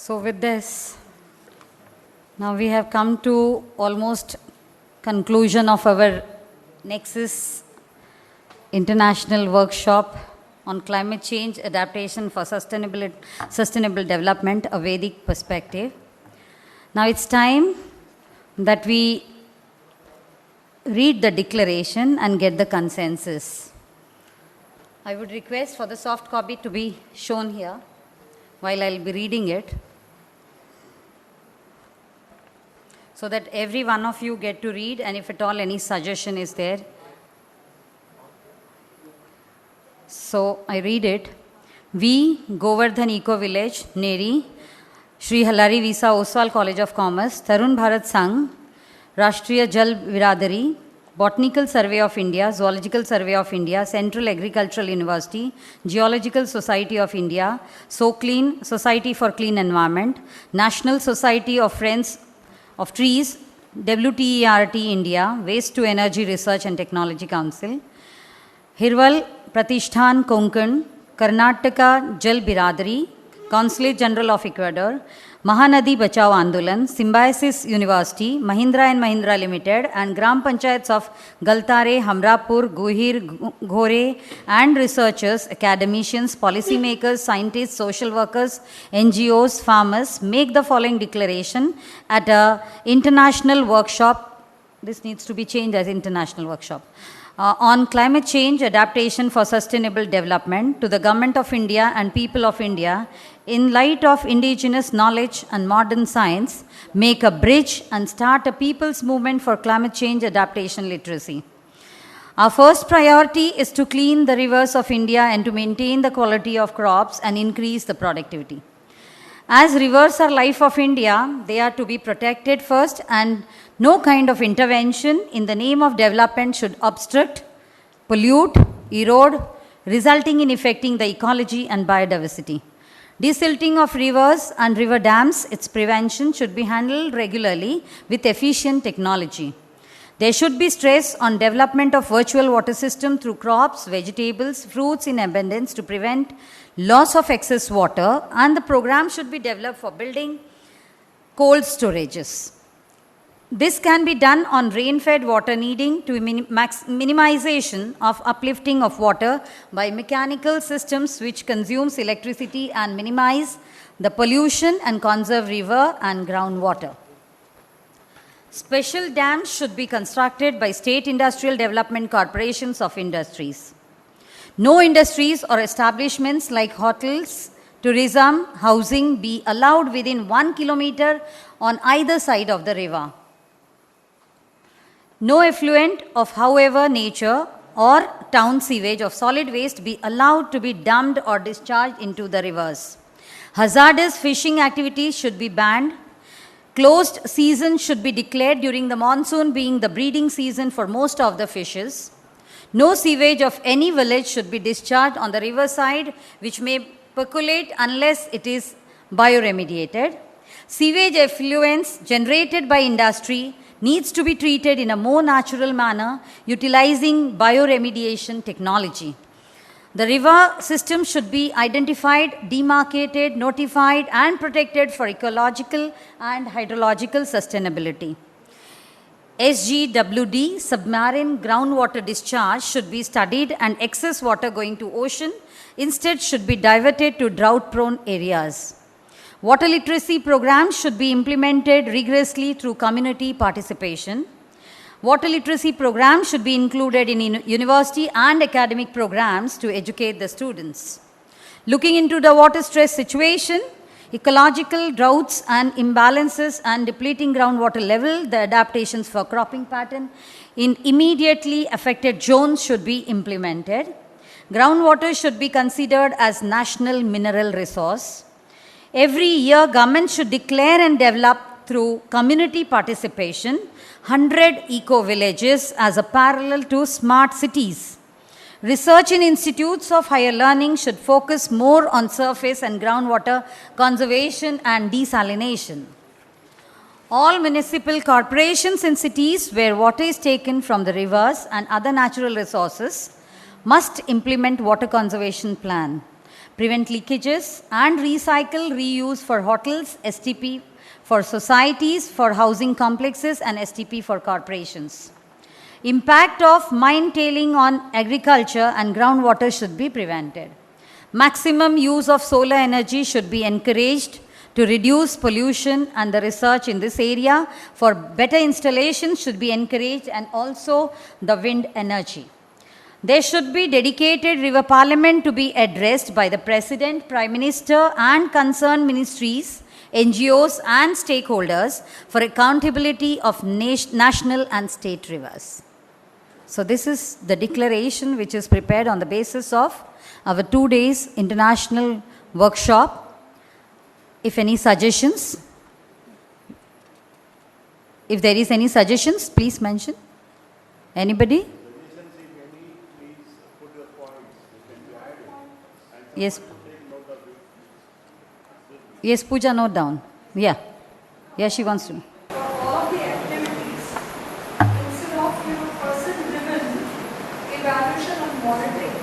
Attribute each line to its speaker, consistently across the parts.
Speaker 1: So with this, now we have come to almost conclusion of our Nexus International Workshop on Climate Change Adaptation for Sustainable Development, a Vedic Perspective. Now it's time that we read the declaration and get the consensus. I would request for the soft copy to be shown here while I'll be reading it, so that every one of you get to read, and if at all any suggestion is there. So I read it. We, Govardhan Eco Village, Neri, Shri Halari Visa Oswal College of Commerce, Tarun Bharat Sangh, Rashtriya Jal Viradari, Botanical Survey of India, Zoological Survey of India, Central Agricultural University, Geological Society of India, SoClean, Society for Clean Environment, National Society of Friends of Trees, WTERT India, Waste to Energy Research and Technology Council, Hirwal Pratishthan Konkan, Karnataka Jal Biradari, Consulate General of Ecuador, Mahanadi Bachao Andolan, Symbiosis University, Mahindra and Mahindra Limited, and Gram Panchayats of Galtare, Hamrapur, Guhir, Ghore, and researchers, academicians, policymakers, scientists, social workers, NGOs, farmers make the following declaration at an international workshop. This needs to be changed as international workshop. On climate change adaptation for sustainable development to the Government of India and people of India, in light of indigenous knowledge and modern science, make a bridge and start a people's movement for climate change adaptation literacy. Our first priority is to clean the rivers of India and to maintain the quality of crops and increase the productivity. As rivers are life of India, they are to be protected first, and no kind of intervention in the name of development should obstruct, pollute, erode, resulting in affecting the ecology and biodiversity. Desilting of rivers and river dams, its prevention should be handled regularly with efficient technology. There should be stress on development of virtual water system through crops, vegetables, fruits in abundance to prevent loss of excess water, and the program should be developed for building cold storages. This can be done on rain-fed water needing to minimization of uplifting of water by mechanical systems which consumes electricity and minimize the pollution and conserve river and groundwater. Special dams should be constructed by state industrial development corporations of industries. No industries or establishments like hotels, tourism, housing be allowed within 1 kilometer on either side of the river. No effluent of however nature or town sewage of solid waste be allowed to be dumped or discharged into the rivers. Hazardous fishing activities should be banned. Closed season should be declared during the monsoon being the breeding season for most of the fishes. No sewage of any village should be discharged on the riverside which may percolate unless it is bioremediated. Sewage effluents generated by industry needs to be treated in a more natural manner utilizing bioremediation technology. The river system should be identified, demarcated, notified, and protected for ecological and hydrological sustainability. SGWD, submarine groundwater discharge, should be studied, and excess water going to ocean instead should be diverted to drought-prone areas. Water literacy programs should be implemented rigorously through community participation. Water literacy programs should be included in university and academic programs to educate the students. Looking into the water stress situation, ecological droughts and imbalances and depleting groundwater level, the adaptations for cropping pattern in immediately affected zones should be implemented. Groundwater should be considered as national mineral resource. Every year, government should declare and develop through community participation 100 eco-villages as a parallel to smart cities. Research in institutes of higher learning should focus more on surface and groundwater conservation and desalination. All municipal corporations in cities where water is taken from the rivers and other natural resources must implement water conservation plan. prevent leakages, and recycle, reuse for hotels, STP for societies, for housing complexes, and STP for corporations. Impact of mine tailing on agriculture and groundwater should be prevented. Maximum use of solar energy should be encouraged to reduce pollution, and the research in this area for better installations should be encouraged, and also the wind energy. There should be dedicated river parliament to be addressed by the President, Prime Minister, and concerned ministries, NGOs, and stakeholders for accountability of national and state rivers. So this is the declaration which is prepared on the basis of our 2 days international workshop. If any suggestions, if there is any suggestions, please mention. Anybody? Yes. Yes, Pooja, note down. Yeah. Yeah, she wants to.
Speaker 2: For all of the activities, instead of person-driven evaluation and monitoring,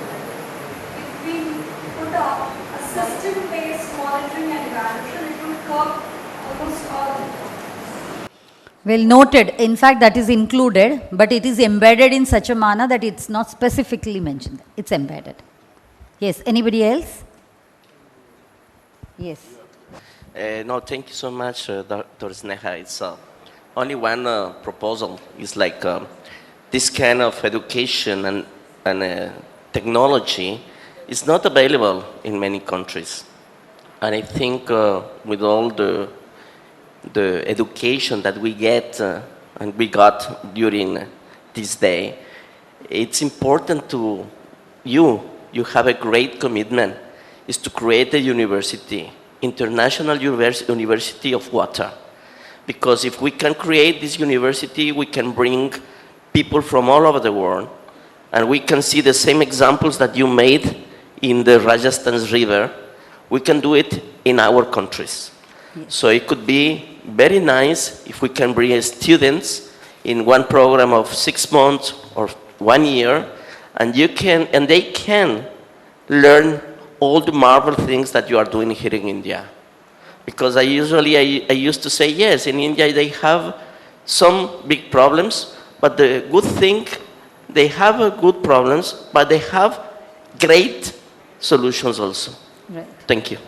Speaker 2: if we put up a system-based monitoring and evaluation, it will curb almost all.
Speaker 1: Well, noted. In fact, that is included, but it is embedded in such a manner that it's not specifically mentioned. It's embedded. Yes, anybody else? Yes.
Speaker 3: No, thank you so much, Dr. Sneha. It's only one proposal. It's like this kind of education and technology is not available in many countries. And I think with all the education that we get and we got during this day, it's important to you have a great commitment, is to create a university, International University of Water. Because if we can create this university, we can bring people from all over the world, and we can see the same examples that you made in the Rajasthan River. We can do it in our countries.
Speaker 1: Yes.
Speaker 3: So it could be very nice if we can bring students in one program of 6 months or 1 year, and they can learn all the marvel things that you are doing here in India. Because I used to say, yes, in India they have some big problems, but the good thing, they have good problems, but they have great solutions also.
Speaker 1: Right.
Speaker 3: Thank you.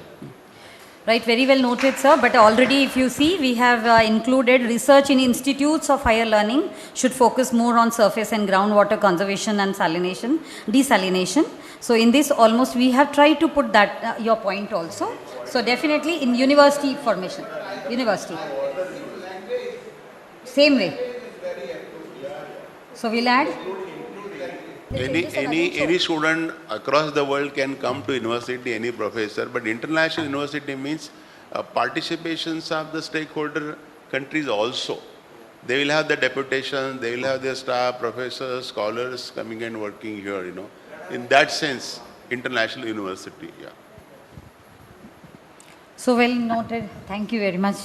Speaker 1: Right, very well noted, sir. But already, if you see, we have included research in institutes of higher learning should focus more on surface and groundwater conservation and desalination. So in this, almost we have tried to put that your point also. So definitely in university formation, university. Same way. So we'll add.
Speaker 4: Any student across the world can come to university, any professor, but international university means participations of the stakeholder countries also. They will have the deputation, they will have their staff, professors, scholars coming and working here, In that sense, international university, yeah.
Speaker 1: So well noted. Thank you very much,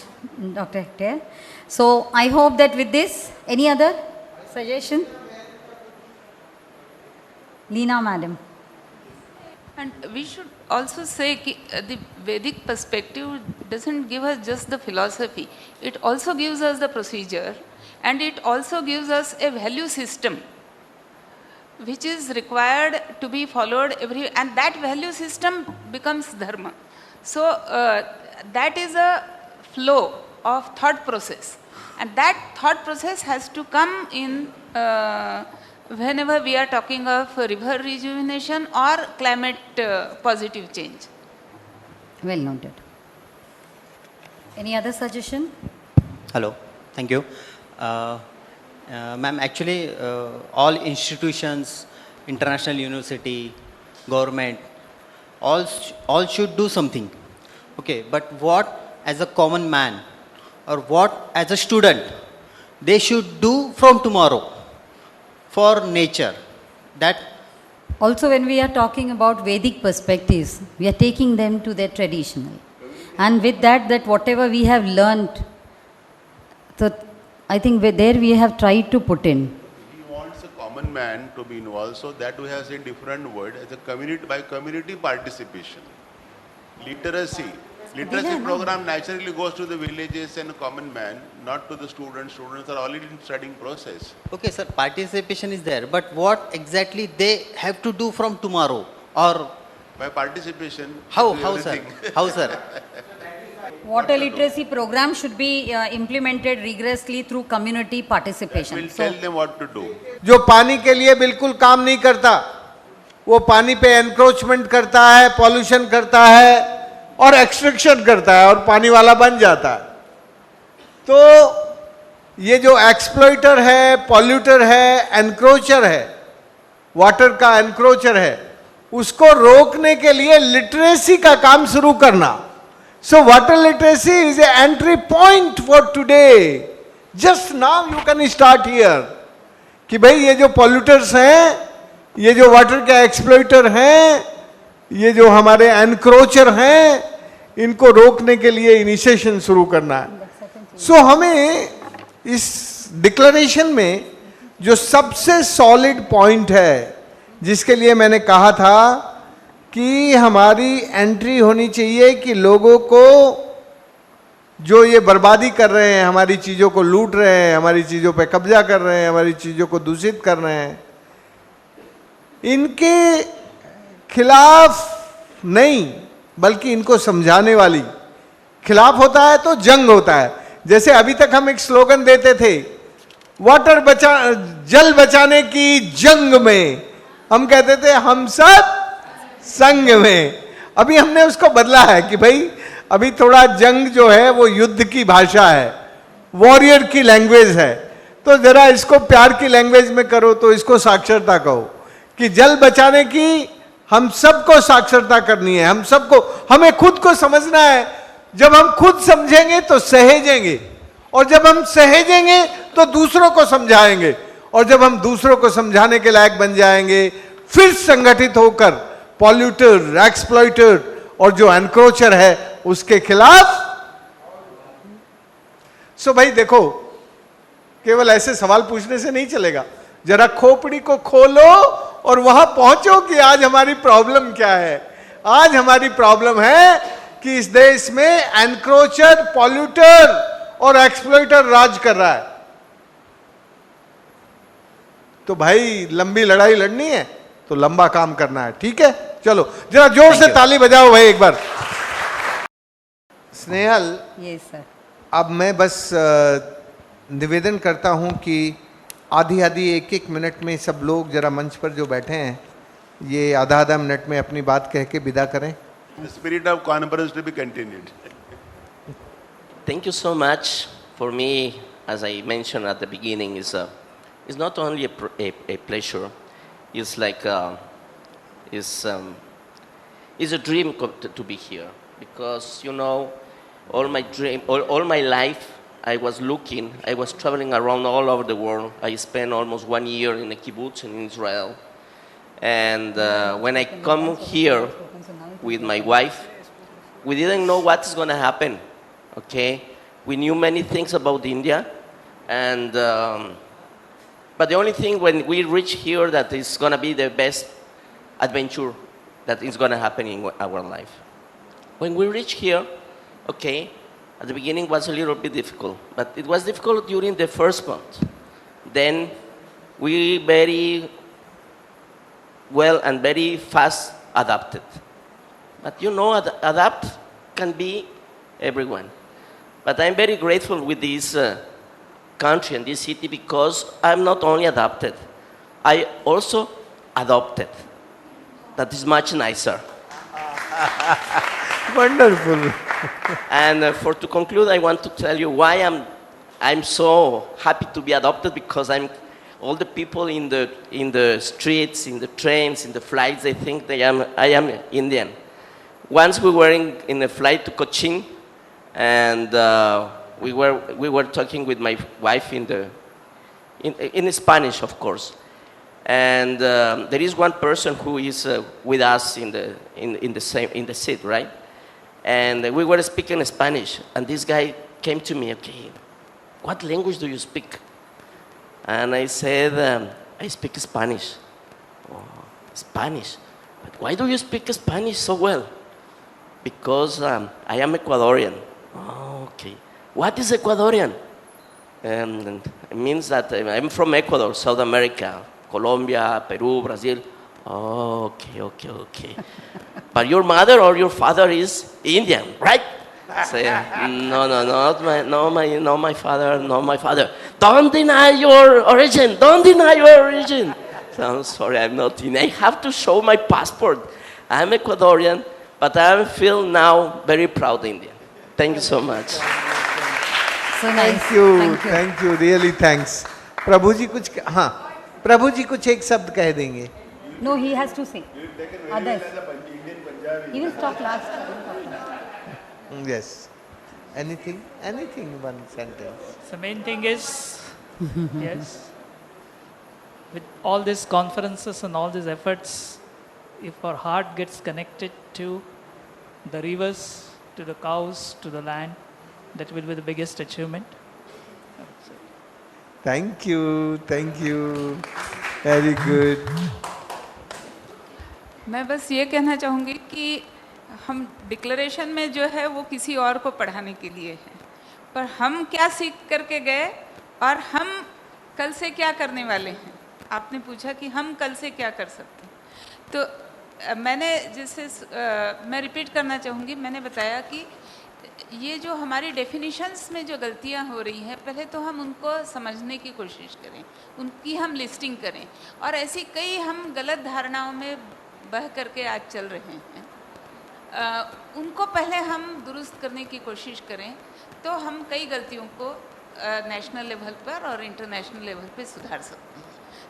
Speaker 1: Dr. Hector. So I hope that with this, any other suggestion? Leena, madam.
Speaker 5: And we should also say that the Vedic perspective doesn't give us just the philosophy. It also gives us the procedure, and it also gives us a value system which is required to be followed and that value system becomes dharma. So that is a flow of thought process, and that thought process has to come in whenever we are talking of river rejuvenation or climate positive change.
Speaker 1: Well noted. Any other suggestion?
Speaker 6: Hello, thank you. Ma'am, actually all institutions, international university, government, all should do something. Okay, but what as a common man or what as a student they should do from tomorrow for nature? That
Speaker 1: also, when we are talking about Vedic perspectives, we are taking them to their traditional, and with that whatever we have learnt, so I think there we have tried to put in.
Speaker 4: He wants a common man to be involved, so that we have said different word as a community by community participation. Literacy. Literacy program naturally goes to the villages and common man, not to the students. Students are already in studying process.
Speaker 6: Okay, sir, participation is there, but what exactly they have to do from tomorrow? Or
Speaker 4: By participation,
Speaker 6: how,
Speaker 4: do
Speaker 6: how, sir?
Speaker 4: everything.
Speaker 6: How, sir?
Speaker 1: Water literacy program should be implemented rigorously through community participation.
Speaker 4: We'll
Speaker 1: So,
Speaker 4: tell them what to do.
Speaker 7: जो पानी के लिए बिल्कुल काम नहीं करता, वो पानी पे एनक्रोचमेंट करता है, पॉल्यूशन करता है और एक्सट्रैक्शन करता है और पानी वाला बन जाता है. तो ये जो एक्सप्लॉइटर है, पॉल्यूटर है, एनक्रोचर है, वाटर का एनक्रोचर है, उसको रोकने के लिए लिटरेसी का काम शुरू करना. So water literacy is an entry point for today. Just now you can start here. कि भाई ये जो पॉल्यूटर्स हैं, ये जो वाटर के एक्सप्लॉइटर हैं, ये जो हमारे एनक्रोचर हैं, इनको रोकने के लिए इनिशिएशन शुरू करना है. सो हमें इस डिक्लेरेशन में जो सबसे सॉलिड पॉइंट है, जिसके लिए मैंने कहा था कि हमारी एंट्री होनी चाहिए कि लोगों को जो ये बर्बादी कर रहे हैं, हमारी चीज़ों को लूट रहे हैं, हमारी चीज़ों पे कब्जा कर रहे हैं, हमारी चीज़ों को दूषित कर रहे हैं, इनके खिलाफ नहीं बल्कि इनको समझाने वाली. खिलाफ होता है तो जंग होता है. जैसे अभी तक हम एक स्लोगन देते थे, जल बचाने की जंग में हम कहते थे हम सब संग में. अभी हमने उसको बदला है कि भाई अभी थोड़ा जंग जो है वो युद्ध की भाषा है, वॉरियर की लैंग्वेज है. तो जरा इसको प्यार की लैंग्वेज में करो, तो इसको साक्षरता कहो कि जल बचाने की हम सबको साक्षरता करनी है. हम सबको, हमें खुद को समझना है. जब हम खुद समझेंगे तो सहेजेंगे, और जब हम सहेजेंगे तो दूसरों को समझाएंगे, और जब हम दूसरों को समझाने के लायक बन जाएंगे, फिर संगठित होकर पॉल्यूटर, एक्सप्लॉइटर और जो एनक्रोचर है उसके खिलाफ. सो भाई देखो, केवल ऐसे सवाल पूछने से नहीं चलेगा. जरा खोपड़ी को खोलो और वहां पहुंचो कि आज हमारी प्रॉब्लम क्या है. आज हमारी प्रॉब्लम है कि इस देश में एनक्रोचर, पॉल्यूटर और एक्सप्लॉइटर राज कर रहा है. तो भाई लंबी लड़ाई लड़नी है तो लंबा काम करना है. ठीक है, चलो जरा जोर से ताली बजाओ भाई एक बार. Snehal,
Speaker 1: yes sir.
Speaker 7: अब मैं बस निवेदन करता हूं कि आधी आधी एक एक मिनट में सब लोग जरा मंच पर जो बैठे हैं, ये आधा आधा मिनट में अपनी बात कह के विदा करें.
Speaker 4: The spirit of conference to be continued.
Speaker 3: Thank you so much. For me, as I mentioned at the beginning, it's not only a pleasure. It's like it's a dream to be here, because you know all my life I was looking. I was traveling around all over the world. I spent almost 1 year in a kibbutz in Israel, and when I come here with my wife, we didn't know what's going to happen. Okay, we knew many things about India, and but the only thing when we reach here that is going to be the best adventure that is going to happen in our life. When we reach here, okay, at the beginning was a little bit difficult, but it was difficult during the first month. Then we very well and very fast adapted. But you know, adapt can be everyone. But I'm very grateful with this country and this city, because I'm not only adapted, I also adopted. That is much nicer.
Speaker 7: Wonderful.
Speaker 3: And to conclude, I want to tell you why I'm so happy to be adopted, because all the people in the streets, in the trains, in the flights, they think I am Indian. Once we were in a flight to Cochin, and we were talking with my wife in Spanish, of course. And there is one person who is with us in the seat, right? And we were speaking Spanish, and this guy came to me. Okay, what language do you speak? And I said, I speak Spanish. Oh, Spanish? But why do you speak Spanish so well? Because I am Ecuadorian. Oh, okay. What is Ecuadorian? It means that I'm from Ecuador, South America, Colombia, Peru, Brazil. Oh, okay. But your mother or your father is Indian, right? Say, no, my father. Don't deny your origin. So, I'm sorry, I'm not Indian. I have to show my passport. I'm Ecuadorian, but I feel now very proud Indian. Thank you so much.
Speaker 1: So nice.
Speaker 7: Thank you really thanks. Prabhu ji कुछ, हाँ प्रभु जी कुछ एक शब्द कह देंगे।
Speaker 1: No, he has to say. Others. He will talk last.
Speaker 7: Yes. Anything, one sentence.
Speaker 8: The main thing is, yes, with all these conferences and all these efforts, if our heart gets connected to the rivers, to the cows, to the land, that will be the biggest achievement.
Speaker 7: Thank you. Very good.
Speaker 5: मैं बस ये कहना चाहूँगी कि हम declaration में जो है वो किसी और को पढ़ाने के लिए है, पर हम क्या सीख करके गए और हम कल से क्या करने वाले हैं। आपने पूछा कि हम कल से क्या कर सकते हैं, तो मैंने मैं रिपीट करना चाहूँगी। मैंने बताया कि ये जो हमारी डेफिनेशंस में जो गलतियाँ हो रही हैं, पहले तो हम उनको समझने की कोशिश करें, उनकी हम लिस्टिंग करें, और ऐसी कई हम गलत धारणाओं में बह करके आज चल रहे हैं, उनको पहले हम दुरुस्त करने की कोशिश करें, तो हम कई गलतियों को नेशनल लेवल पर और इंटरनेशनल लेवल पे सुधार सकते हैं।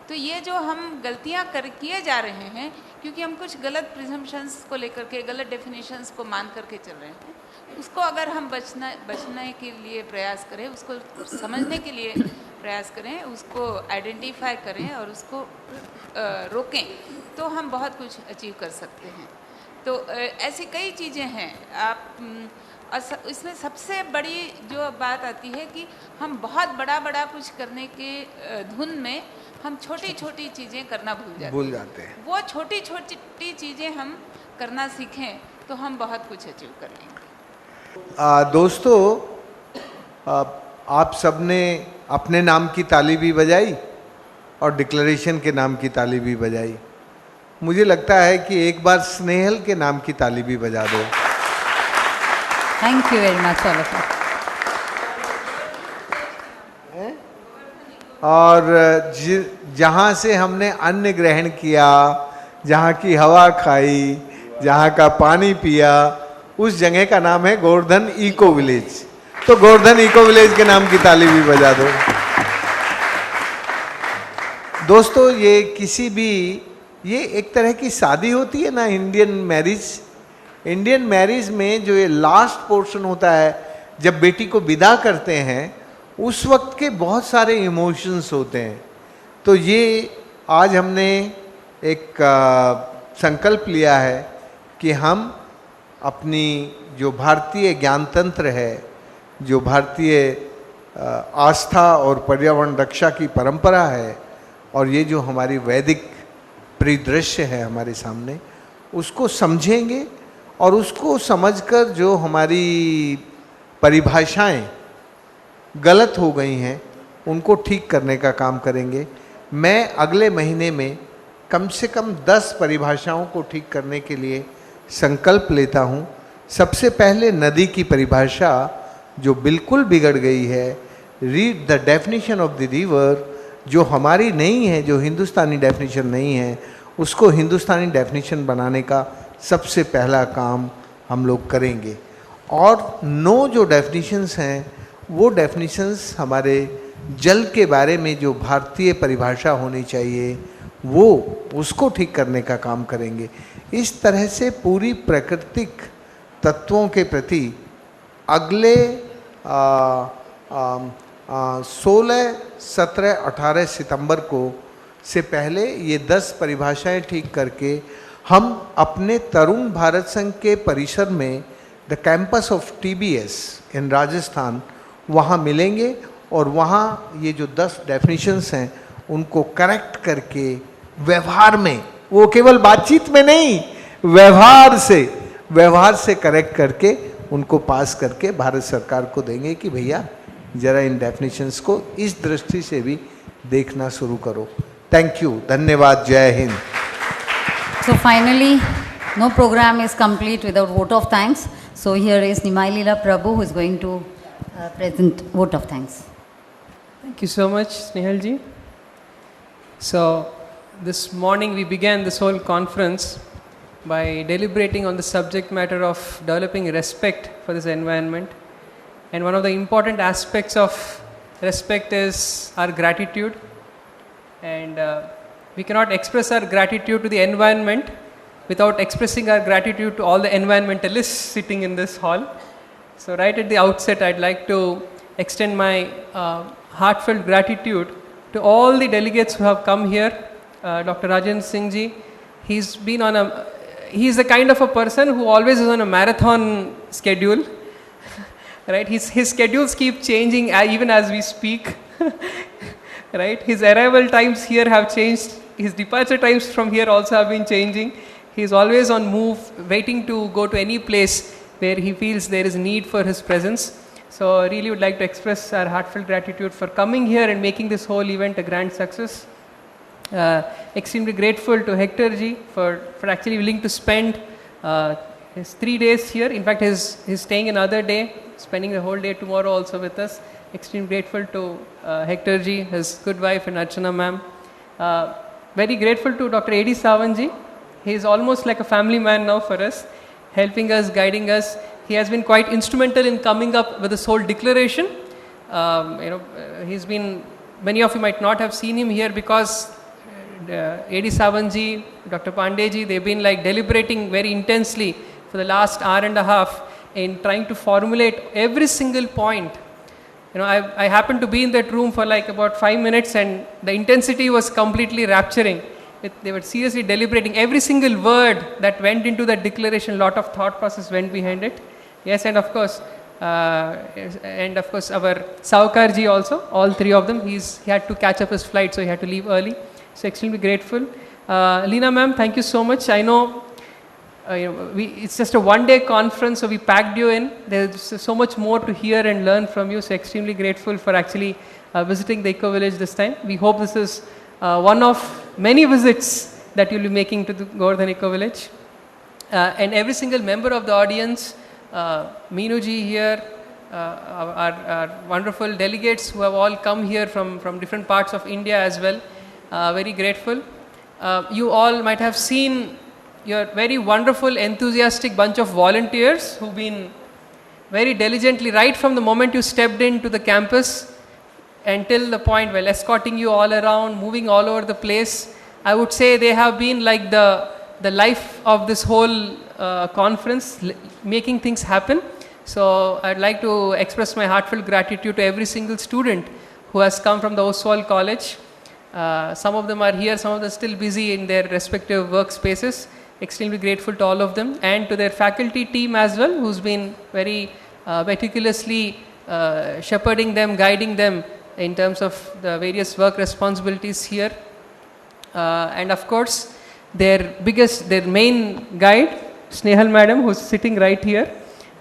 Speaker 5: तो ये जो हम गलतियां किए जा रहे हैं, क्योंकि हम कुछ गलत प्रिजम्पशंस को लेकर के, गलत डेफिनेशंस को मान करके चल रहे हैं, उसको अगर हम बचने के लिए प्रयास करें, उसको समझने के लिए प्रयास करें, उसको आइडेंटिफाई करें और उसको रोकें, तो हम बहुत कुछ अचीव कर सकते हैं। तो ऐसी कई चीज़ें हैं। आप इसमें सबसे बड़ी जो बात आती है कि हम बहुत बड़ा कुछ करने के धुन में हम छोटी चीज़ें करना भूल जाते हैं। वो छोटी चीज़ें हम करना सीखें तो हम बहुत कुछ अचीव कर लेंगे।
Speaker 7: दोस्तों, आप सबने अपने नाम की ताली भी बजाई और डिक्लेरेशन के नाम की ताली भी बजाई। मुझे लगता है कि एक बार स्नेहल के नाम की ताली भी बजा दो।
Speaker 1: Thank you very much, all of you.
Speaker 7: और जहाँ से हमने अन्न ग्रहण किया, जहाँ की हवा खाई, जहाँ का पानी पिया, उस जगह का नाम है गोवर्धन इको विलेज। तो गोवर्धन इको विलेज के नाम की ताली भी बजा दो। दोस्तों, ये एक तरह की शादी होती है ना, इंडियन मैरिज में जो ये लास्ट पोर्शन होता है, जब बेटी को विदा करते हैं, उस वक्त के बहुत सारे इमोशंस होते हैं। तो ये आज हमने एक संकल्प लिया है कि हम अपनी जो भारतीय ज्ञानतंत्र है, जो भारतीय आस्था और पर्यावरण रक्षा की परंपरा है, और ये जो हमारी वैदिक परिदृश्य है हमारे सामने, उसको समझेंगे और उसको समझकर जो हमारी परिभाषाएं गलत हो गई हैं उनको ठीक करने का काम करेंगे। मैं अगले महीने में कम से कम 10 परिभाषाओं को ठीक करने के लिए संकल्प लेता हूँ। सबसे पहले नदी की परिभाषा जो बिल्कुल बिगड़ गई है, read the definition of the river, जो हमारी नहीं है, जो हिंदुस्तानी डेफिनेशन नहीं है, उसको हिंदुस्तानी डेफिनेशन बनाने का सबसे पहला काम हम लोग करेंगे। और 9 जो डेफिनेशंस हैं, वो डेफिनेशंस हमारे जल के बारे में जो भारतीय परिभाषा होनी चाहिए, वो उसको ठीक करने का काम करेंगे। इस तरह से पूरी प्राकृतिक तत्वों के प्रति अगले 16, 17, 18 सितंबर को से पहले ये 10 परिभाषाएं ठीक करके हम अपने तरुण भारत संघ के परिसर में द कैंपस ऑफ TBS इन राजस्थान, वहाँ मिलेंगे और वहाँ ये जो 10 डेफिनेशंस हैं उनको करेक्ट करके व्यवहार में, वो केवल बातचीत में नहीं, व्यवहार से व्यवहार से करेक्ट करके उनको पास करके भारत सरकार को देंगे कि भैया जरा इन डेफिनेशंस को इस दृष्टि से भी देखना शुरू करो। थैंक यू, धन्यवाद, जय Hind.
Speaker 1: So finally, no program is complete without vote of thanks. So here is Nimai Leela Prabhu who is going to present vote of thanks.
Speaker 9: Thank you so much, Snehal ji. So this morning we began this whole conference by deliberating on the subject matter of developing respect for this environment. And one of the important aspects of respect is our gratitude. And we cannot express our gratitude to the environment without expressing our gratitude to all the environmentalists sitting in this hall. So right at the outset, I'd like to extend my heartfelt gratitude to all the delegates who have come here. Dr. Rajan Singh ji, he's the kind of a person who always is on a marathon schedule. Right? His schedules keep changing even as we speak. Right? His arrival times here have changed. His departure times from here also have been changing. He is always on move, waiting to go to any place where he feels there is need for his presence. So I really would like to express our heartfelt gratitude for coming here and making this whole event a grand success. Extremely grateful to Hector ji for actually willing to spend his 3 days here. In fact, he's staying another day, spending the whole day tomorrow also with us. Extremely grateful to Hector ji, his good wife, and Archana ma'am. Very grateful to Dr. A.D. Sawant ji. He is almost like a family man now for us, helping us, guiding us. He has been quite instrumental in coming up with this whole declaration. He's been, many of you might not have seen him here because A.D. Sawant ji, Dr. Pandey ji, they've been like deliberating very intensely for the last hour and a half in trying to formulate every single point. I happened to be in that room for like about 5 minutes and the intensity was completely rapturing. They were seriously deliberating every single word that went into that declaration. A lot of thought process went behind it. Yes, and of course our Saukar ji also, all three of them, he had to catch up his flight, so he had to leave early. So extremely grateful. Leena ma'am, thank you so much. I know it's just a one-day conference, so we packed you in. There's so much more to hear and learn from you, so extremely grateful for actually visiting the Eco Village this time. We hope this is one of many visits that you'll be making to the Govardhan Eco Village. And every single member of the audience, Meenu ji here, our wonderful delegates who have all come here from different parts of India as well. Very grateful. You all might have seen your very wonderful, enthusiastic bunch of volunteers who've been very diligently, right from the moment you stepped into the campus until the point where escorting you all around, moving all over the place. I would say they have been like the life of this whole conference, making things happen. So I'd like to express my heartfelt gratitude to every single student who has come from the Oswald College. Some of them are here, some of them are still busy in their respective workspaces. Extremely grateful to all of them and to their faculty team as well, who's been very meticulously shepherding them, guiding them in terms of the various work responsibilities here. And of course, their main guide, Snehal madam, who's sitting right here.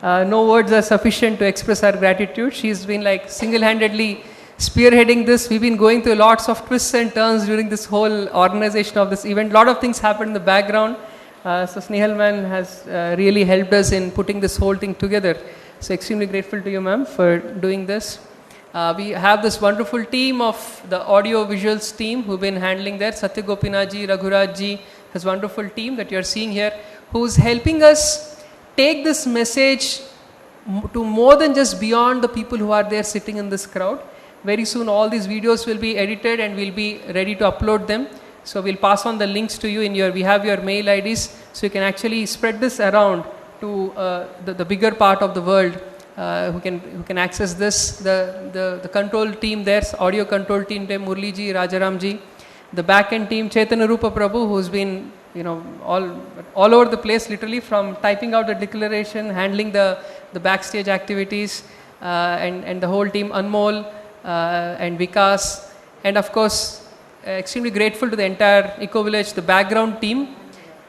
Speaker 9: No words are sufficient to express our gratitude. She's been like single-handedly spearheading this. We've been going through lots of twists and turns during this whole organization of this event. A lot of things happened in the background. So Snehal ma'am has really helped us in putting this whole thing together. So extremely grateful to you ma'am for doing this. We have this wonderful team of the audio visuals team who've been handling that. Satya Gopinath ji, Raghuraj ji, his wonderful team that you're seeing here, who's helping us take this message to more than just beyond the people who are there sitting in this crowd. Very soon all these videos will be edited and we'll be ready to upload them. So we'll pass on the links to you we have your mail IDs, so you can actually spread this around to the bigger part of the world who can access this. The control team there, audio control team there, Murli ji, Rajaram ji. The back end team, Chaitanya Rupa Prabhu, who's been all over the place, literally, from typing out the declaration, handling the backstage activities, and the whole team, Anmol and Vikas, and of course extremely grateful to the entire Eco Village, the background team,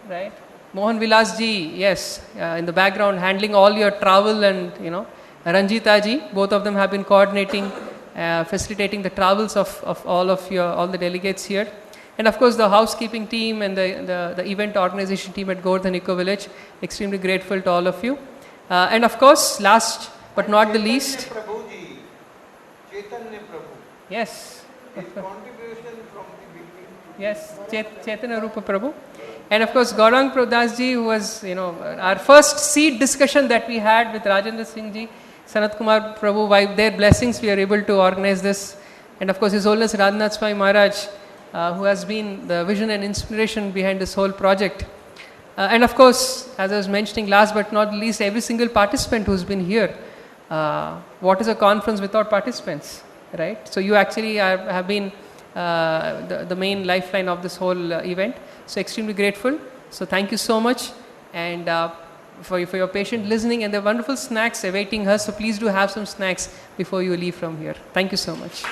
Speaker 9: right? Mohan Vilas ji, yes, in the background handling all your travel, and Ranjita ji, both of them have been coordinating, facilitating the travels of all the delegates here. And of course the housekeeping team and the event organization team at Govardhan Eco Village, extremely grateful to all of you. And of course, last but not the least,
Speaker 7: Chaitanya Prabhu.
Speaker 9: yes,
Speaker 7: His contribution from the beginning to
Speaker 9: yes, Chaitanya Rupa Prabhu. And of course, Gaurang Prabhudas ji, who was, our first seed discussion that we had with Rajendra Singh ji, Sanat Kumar Prabhu, by their blessings we are able to organize this. And of course, His Holiness Radhanath Swami Maharaj, who has been the vision and inspiration behind this whole project. And of course, as I was mentioning, last but not least, every single participant who's been here. What is a conference without participants, right? So you actually have been the main lifeline of this whole event. So extremely grateful. So thank you so much, and for your patient listening, and the wonderful snacks awaiting us. So please do have some snacks before you leave from here. Thank you so much.